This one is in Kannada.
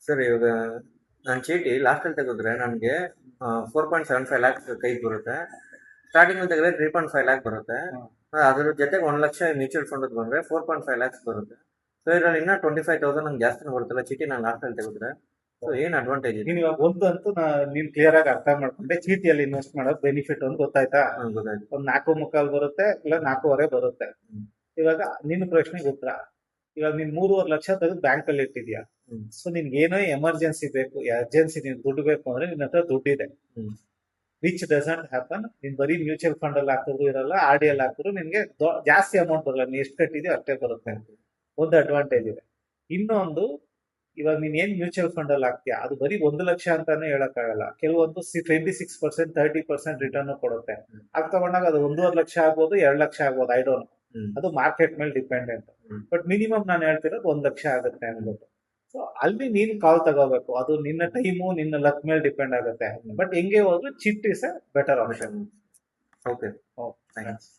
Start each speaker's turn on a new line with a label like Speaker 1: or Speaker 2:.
Speaker 1: ಸರ್ ಇವಾಗ ನಾನು ಚೀಟಿ ಲಾಸ್ಟಲ್ಲಿ ತೆಗೆದ್ರೆ ನನಗೆ 4.75 ಲ್ಯಾಕ್ಸ್ ಕೈಗೆ ಬರುತ್ತೆ. ಸ್ಟಾರ್ಟಿಂಗಲ್ಲಿ ತೆಗೆದ್ರೆ 3.5 ಲ್ಯಾಕ್ ಬರುತ್ತೆ. ಅದ್ರ ಜೊತೆಗೆ 1 ಲಕ್ಷ ಮ್ಯೂಚುವಲ್ ಫಂಡ್ ಬಂದರೆ 4.5 ಲ್ಯಾಕ್ಸ್ ಬರುತ್ತೆ. ಸೊ ಇದರಲ್ಲಿ ಇನ್ನೂ 25,000 ನಂಗೆ ಜಾಸ್ತಿನೇ ಬರುತ್ತಲ್ಲ ಚೀಟಿ ನಾನು ಲಾಸ್ಟಲ್ಲಿ ತೆಗೆದ್ರೆ. ಸೊ ಏನು ಅಡ್ವಾಂಟೇಜ್ ಇದೆ?
Speaker 2: ನೀನ್ ಇವಾಗ ಒಂದಂತೂ ನೀನ್ ಕ್ಲಿಯರ್ ಆಗಿ ಅರ್ಥ ಮಾಡ್ಕೊಂಡೆ, ಚೀಟಿಯಲ್ಲಿ ಇನ್ವೆಸ್ಟ್ ಮಾಡೋದು ಬೆನಿಫಿಟ್ ಅಂತ ಗೊತ್ತಾಯ್ತಾ?
Speaker 1: ಗೊತ್ತಾಯ್ತು.
Speaker 2: ಒಂದ್ 4.25 ಬರುತ್ತೆ, ಇಲ್ಲ 4.25 ಬರುತ್ತೆ. ಇವಾಗ ನಿನ್ನ ಪ್ರಶ್ನೆಗೆ ಉತ್ತರ, ಇವಾಗ ನೀನ್ 3.5 ಲಕ್ಷ ತೆಗೆದು ಬ್ಯಾಂಕ್ ಅಲ್ಲಿ ಇಟ್ಟಿದ್ಯಾ. ಸೊ ನಿನ್ಗೆ ಏನೋ ಎಮರ್ಜೆನ್ಸಿ ಬೇಕು, ಎರ್ಜೆನ್ಸಿ ನೀನ್ ದುಡ್ಡು ಬೇಕು ಅಂದ್ರೆ ನಿನ್ನ ಹತ್ರ ದುಡ್ಡಿದೆ. Which doesn't happen. ನೀನ್ ಬರೀ ಮ್ಯೂಚುವಲ್ ಫಂಡ್ ಅಲ್ಲಿ ಹಾಕಿದ್ರು ಇರಲ್ಲ, ಆರ್ ಡಿ ಅಲ್ಲಿ ಹಾಕಿದ್ರು ನಿನ್ಗೆ ಜಾಸ್ತಿ ಅಮೌಂಟ್ ಬರಲ್ಲ, ನೀನ್ ಎಷ್ಟು ಕಟ್ಟಿದ್ಯೋ ಅಷ್ಟೇ ಬರುತ್ತೆ. ಒಂದು ಅಡ್ವಾಂಟೇಜ್ ಇದೆ. ಇನ್ನೊಂದು, ಇವಾಗ ನೀನ್ ಏನ್ ಮ್ಯೂಚುವಲ್ ಫಂಡ್ ಅಲ್ಲಿ ಹಾಕ್ತೀಯಾ ಅದು ಬರೀ 1 ಲಕ್ಷ ಅಂತಾನೆ ಹೇಳಕ್ಕಾಗಲ್ಲ. ಕೆಲವೊಂದು 26%, 30% ರಿಟರ್ನ್ ಕೊಡುತ್ತೆ. ಆಗ ತಗೊಂಡಾಗ ಅದು 1.5 ಲಕ್ಷ ಆಗ್ಬೋದು, 2 ಲಕ್ಷ ಆಗ್ಬೋದು, ಐ ಡೋಂಟ್. ಅದು ಮಾರ್ಕೆಟ್ ಮೇಲೆ ಡಿಪೆಂಡೆಂಟ್. ಬಟ್ ಮಿನಿಮಮ್ ನಾನು ಹೇಳ್ತಿರೋದು 1 ಲಕ್ಷ ಆಗುತ್ತೆ ಅನ್ಬಿಟ್ಟು. ಸೊ ಅಲ್ಲಿ ನೀನ್ ಕಾಲ್ ತಗೋಬೇಕು, ಅದು ನಿನ್ನ ಟೈಮು ನಿನ್ನ ಲಕ್ ಮೇಲೆ ಡಿಪೆಂಡ್ ಆಗುತ್ತೆ. ಬಟ್ ಹೆಂಗೆ ಹೋದ್ರು chit is A better option.
Speaker 1: Okay, thanks.